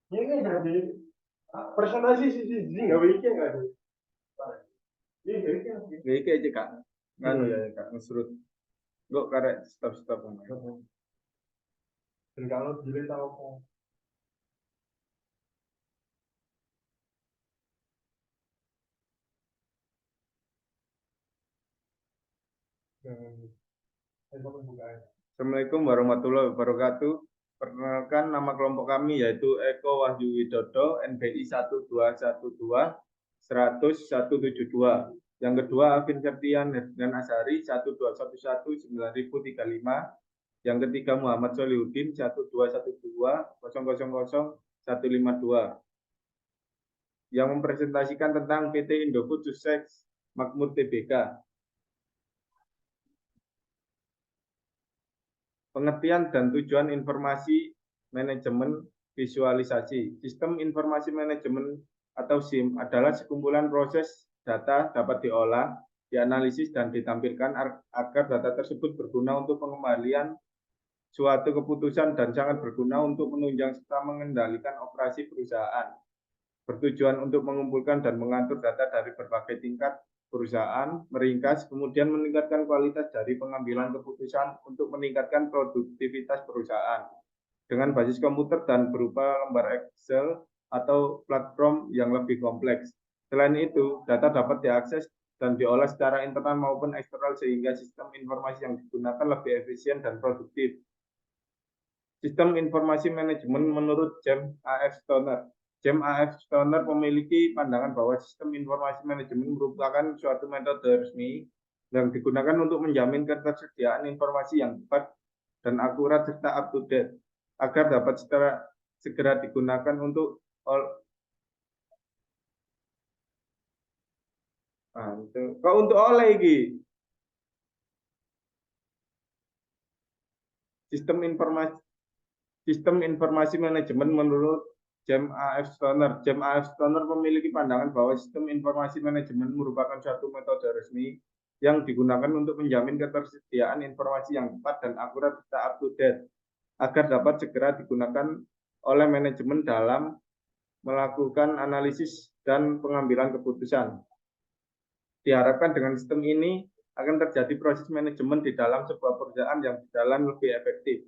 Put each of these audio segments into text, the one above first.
Ini kan jadi presentasi sih nggak bikin nggak ada. Ini kayak aja kak, nganu ya kak, ngesrut. Gue karek stop pemain. Dan kalau dilihat tahu kok. Assalamualaikum warahmatullahi wabarakatuh. Perkenalkan nama kelompok kami yaitu Eko Wahyu Widodo, NBI 1212 100 172. Yang kedua Alvin Septian dan Asari 1211 9035. Yang ketiga Muhammad Solihuddin 1212 000 152. Yang mempresentasikan tentang PT Indofood Sukses Makmur Tbk. Pengertian dan tujuan informasi manajemen visualisasi. Sistem informasi manajemen atau SIM adalah sekumpulan proses data dapat diolah, dianalisis, dan ditampilkan agar data tersebut berguna untuk pengembalian suatu keputusan dan sangat berguna untuk menunjang serta mengendalikan operasi perusahaan. Bertujuan untuk mengumpulkan dan mengatur data dari berbagai tingkat perusahaan, meringkas, kemudian meningkatkan kualitas dari pengambilan keputusan untuk meningkatkan produktivitas perusahaan dengan basis komputer dan berupa lembar Excel atau platform yang lebih kompleks. Selain itu, data dapat diakses dan diolah secara internal maupun eksternal sehingga sistem informasi yang digunakan lebih efisien dan produktif. Sistem informasi manajemen menurut James A.F. Stoner. James A.F. Stoner memiliki pandangan bahwa sistem informasi manajemen merupakan suatu metode resmi yang digunakan untuk menjamin ketersediaan informasi yang tepat dan akurat serta up to date agar dapat segera digunakan untuk untuk oleh ini Sistem informasi manajemen menurut James A.F. Stoner. James A.F. Stoner memiliki pandangan bahwa sistem informasi manajemen merupakan suatu metode resmi yang digunakan untuk menjamin ketersediaan informasi yang tepat dan akurat serta up to date agar dapat segera digunakan oleh manajemen dalam melakukan analisis dan pengambilan keputusan. Diharapkan dengan sistem ini akan terjadi proses manajemen di dalam sebuah perusahaan yang berjalan lebih efektif.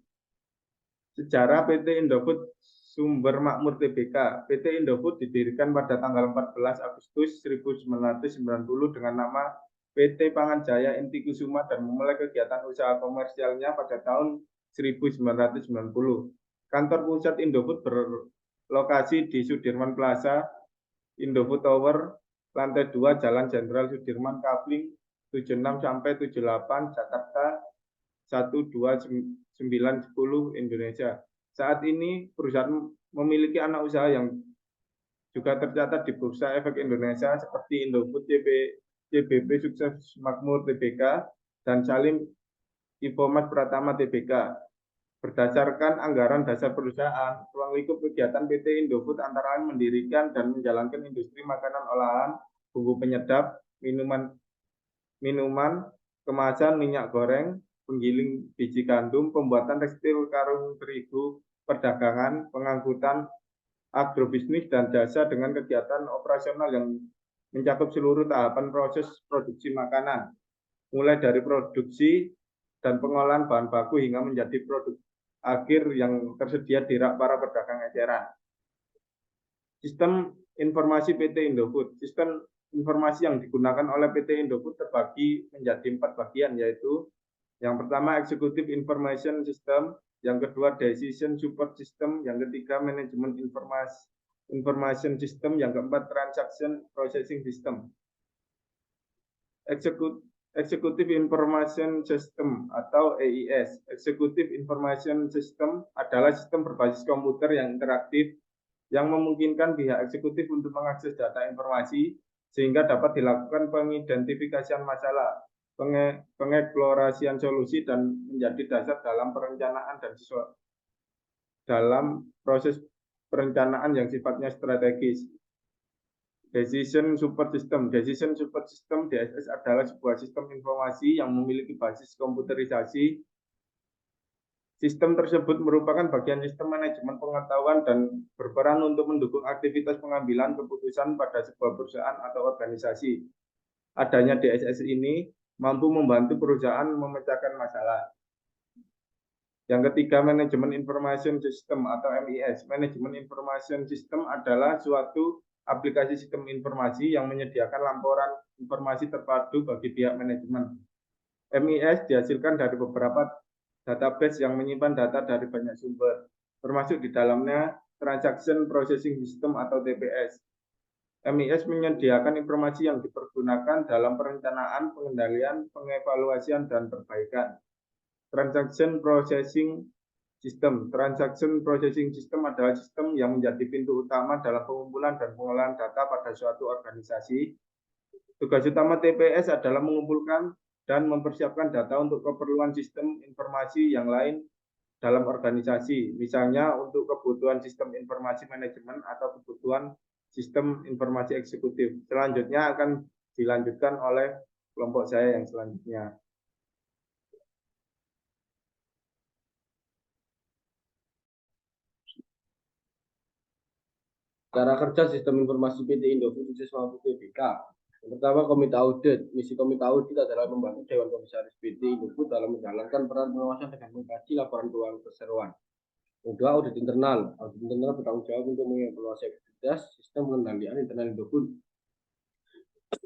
Sejarah PT Indofood Sumber Makmur Tbk. PT Indofood didirikan pada tanggal 14 Agustus 1990 dengan nama PT Pangan Jaya Inti Kusuma dan memulai kegiatan usaha komersialnya pada tahun 1990. Kantor pusat Indofood berlokasi di Sudirman Plaza, Indofood Tower, lantai 2 Jalan Jenderal Sudirman, Kavling 76 sampai 78, Jakarta 12910 Indonesia. Saat ini perusahaan memiliki anak usaha yang juga tercatat di Bursa Efek Indonesia seperti Indofood CBP Sukses Makmur Tbk dan Salim Infomat Pratama Tbk. Berdasarkan anggaran dasar perusahaan, ruang lingkup kegiatan PT Indofood antara lain mendirikan dan menjalankan industri makanan olahan, bumbu penyedap, minuman, kemasan, minyak goreng, penggiling biji gandum, pembuatan tekstil, karung terigu, perdagangan, pengangkutan, agrobisnis, dan jasa dengan kegiatan operasional yang mencakup seluruh tahapan proses produksi makanan, mulai dari produksi dan pengolahan bahan baku hingga menjadi produk akhir yang tersedia di rak para pedagang eceran. Sistem informasi PT Indofood. Sistem informasi yang digunakan oleh PT Indofood terbagi menjadi 4 bagian, yaitu yang pertama Executive Information System, yang kedua Decision Support System, yang ketiga Management Information System, yang keempat Transaction Processing System. Executive Information System atau EIS. Executive Information System adalah sistem berbasis komputer yang interaktif yang memungkinkan pihak eksekutif untuk mengakses data informasi sehingga dapat dilakukan pengidentifikasian masalah, pengeksplorasian solusi, dan menjadi dasar dalam perencanaan dan dalam proses perencanaan yang sifatnya strategis. Decision Support System. Decision Support System DSS adalah sebuah sistem informasi yang memiliki basis komputerisasi Sistem tersebut merupakan bagian sistem manajemen pengetahuan dan berperan untuk mendukung aktivitas pengambilan keputusan pada sebuah perusahaan atau organisasi. Adanya DSS ini mampu membantu perusahaan memecahkan masalah. Yang ketiga, Manajemen Information System atau MIS. Manajemen Information System adalah suatu aplikasi sistem informasi yang menyediakan laporan informasi terpadu bagi pihak manajemen. MIS dihasilkan dari beberapa database yang menyimpan data dari banyak sumber, termasuk di dalamnya Transaction Processing System atau TPS. MIS menyediakan informasi yang dipergunakan dalam perencanaan, pengendalian, pengevaluasian, dan perbaikan. Transaction Processing System. Transaction Processing System adalah sistem yang menjadi pintu utama dalam pengumpulan dan pengolahan data pada suatu organisasi. Tugas utama TPS adalah mengumpulkan dan mempersiapkan data untuk keperluan sistem informasi yang lain dalam organisasi, misalnya untuk kebutuhan sistem informasi manajemen atau kebutuhan sistem informasi eksekutif. Selanjutnya akan dilanjutkan oleh kelompok saya yang selanjutnya. Cara kerja sistem informasi PT Indofood khusus mampu PBK. Yang pertama, komite audit. Misi komite audit adalah membantu Dewan Komisaris PT Indofood dalam menjalankan peran pengawasan dengan mengkaji laporan keuangan perseroan. Yang kedua, audit internal. Audit internal bertanggung jawab untuk mengevaluasi aktivitas sistem pengendalian internal Indofood,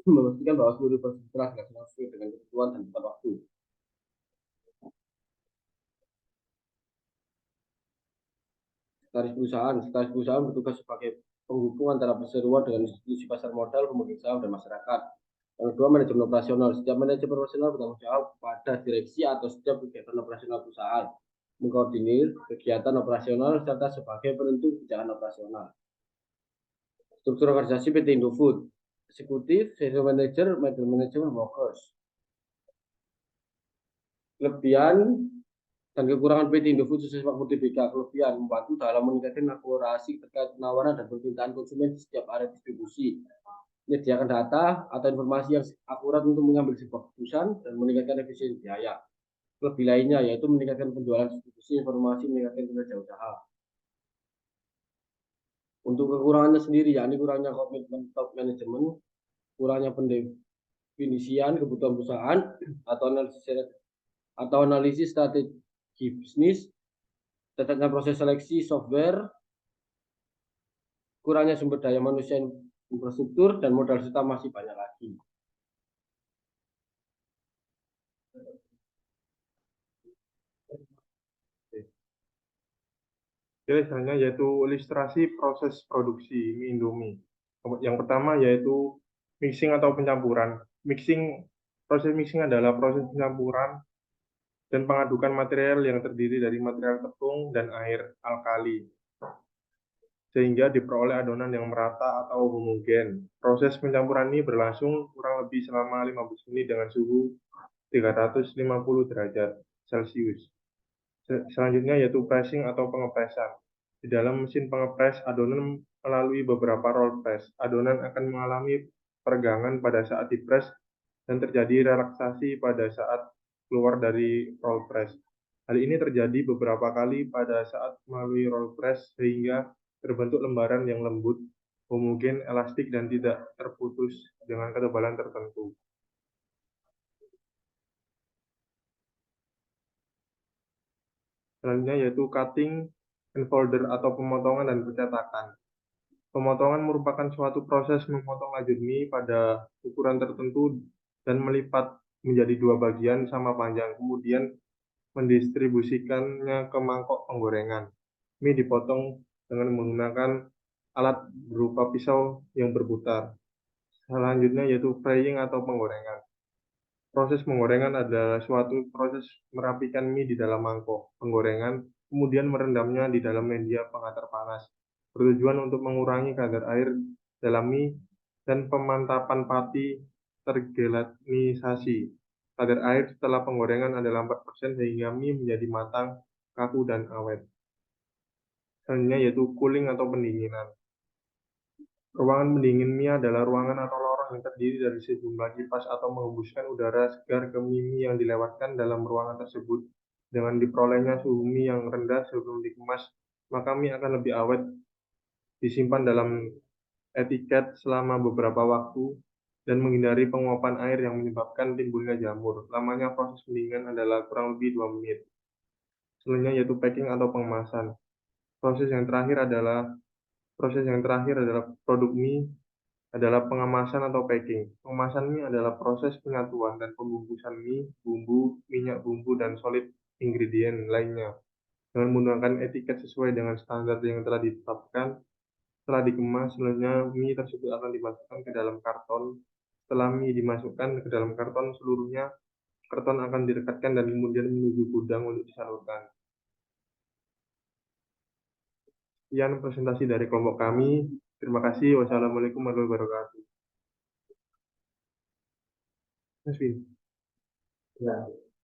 memastikan bahwa seluruh proses telah dilaksanakan sesuai dengan ketentuan dan tepat waktu. Sekretaris perusahaan bertugas sebagai penghubung antara perseroan dengan institusi pasar modal, pemegang saham, dan masyarakat. Yang kedua, manajemen operasional. Setiap manajemen operasional bertanggung jawab pada direksi atau setiap kegiatan operasional perusahaan, mengkoordinir kegiatan operasional serta sebagai penentu kebijakan operasional. Struktur organisasi PT Indofood: eksekutif, senior manager, middle management, workers. Kelebihan dan kekurangan PT Indofood khusus waktu TBK. Kelebihan: membantu dalam meningkatkan akurasi terkait penawaran dan permintaan konsumen di setiap area distribusi, menyediakan data atau informasi yang akurat untuk mengambil sebuah keputusan dan meningkatkan efisiensi biaya. Lebih lainnya yaitu meningkatkan penjualan distribusi informasi, meningkatkan kinerja usaha. Untuk kekurangannya sendiri, yakni kurangnya komitmen top manajemen, kurangnya pendefinisian kebutuhan perusahaan atau analisis strategi bisnis, catatnya proses seleksi software, kurangnya sumber daya manusia, infrastruktur, dan modal serta masih banyak lagi. Selanjutnya yaitu ilustrasi proses produksi mie Indomie. Yang pertama yaitu mixing atau pencampuran. Proses mixing adalah proses pencampuran dan pengadukan material yang terdiri dari material tepung dan air alkali, sehingga diperoleh adonan yang merata atau homogen. Proses pencampuran ini berlangsung kurang lebih selama 15 menit dengan suhu 350 derajat Celcius. Selanjutnya yaitu pressing atau pengepresan. Di dalam mesin pengepres, adonan melalui beberapa roll press. Adonan akan mengalami peregangan pada saat dipres dan terjadi relaksasi pada saat keluar dari roll press. Hal ini terjadi beberapa kali pada saat melalui roll press sehingga terbentuk lembaran yang lembut, homogen, elastik, dan tidak terputus dengan ketebalan tertentu. Selanjutnya yaitu cutting and folder atau pemotongan dan pencetakan. Pemotongan merupakan suatu proses memotong lajur mie pada ukuran tertentu dan melipat menjadi dua bagian sama panjang, kemudian mendistribusikannya ke mangkok penggorengan. Mie dipotong dengan menggunakan alat berupa pisau yang berputar. Selanjutnya yaitu frying atau penggorengan. Proses penggorengan adalah suatu proses merapikan mie di dalam mangkok penggorengan, kemudian merendamnya di dalam media penghantar panas, bertujuan untuk mengurangi kadar air dalam mie dan pemantapan pati tergelanisasi. Kadar air setelah penggorengan adalah 4% sehingga mie menjadi matang, kaku, dan awet. Selanjutnya yaitu cooling atau pendinginan. Ruangan pendingin mie adalah ruangan atau lorong yang terdiri dari sejumlah kipas atau menghembuskan udara segar ke mie yang dilewatkan dalam ruangan tersebut Dengan diperolehnya suhu mie yang rendah sebelum dikemas, maka mie akan lebih awet disimpan dalam etiket selama beberapa waktu dan menghindari penguapan air yang menyebabkan timbulnya jamur. Lamanya proses pendinginan adalah kurang lebih 2 menit. Selanjutnya yaitu packing atau pengemasan. Proses yang terakhir adalah produk mie adalah pengemasan atau packing. Pengemasan mie adalah proses penyatuan dan pembungkusan mie, bumbu, minyak bumbu, dan solid ingredient lainnya dengan menggunakan etiket sesuai dengan standar yang telah ditetapkan. Setelah dikemas, selanjutnya mie tersebut akan dimasukkan ke dalam karton. Setelah mie dimasukkan ke dalam karton, seluruhnya karton akan direkatkan dan kemudian menuju gudang untuk disalurkan. Sekian presentasi dari kelompok kami. Terima kasih. Wassalamualaikum warahmatullahi wabarakatuh. Mas Vin. Ya.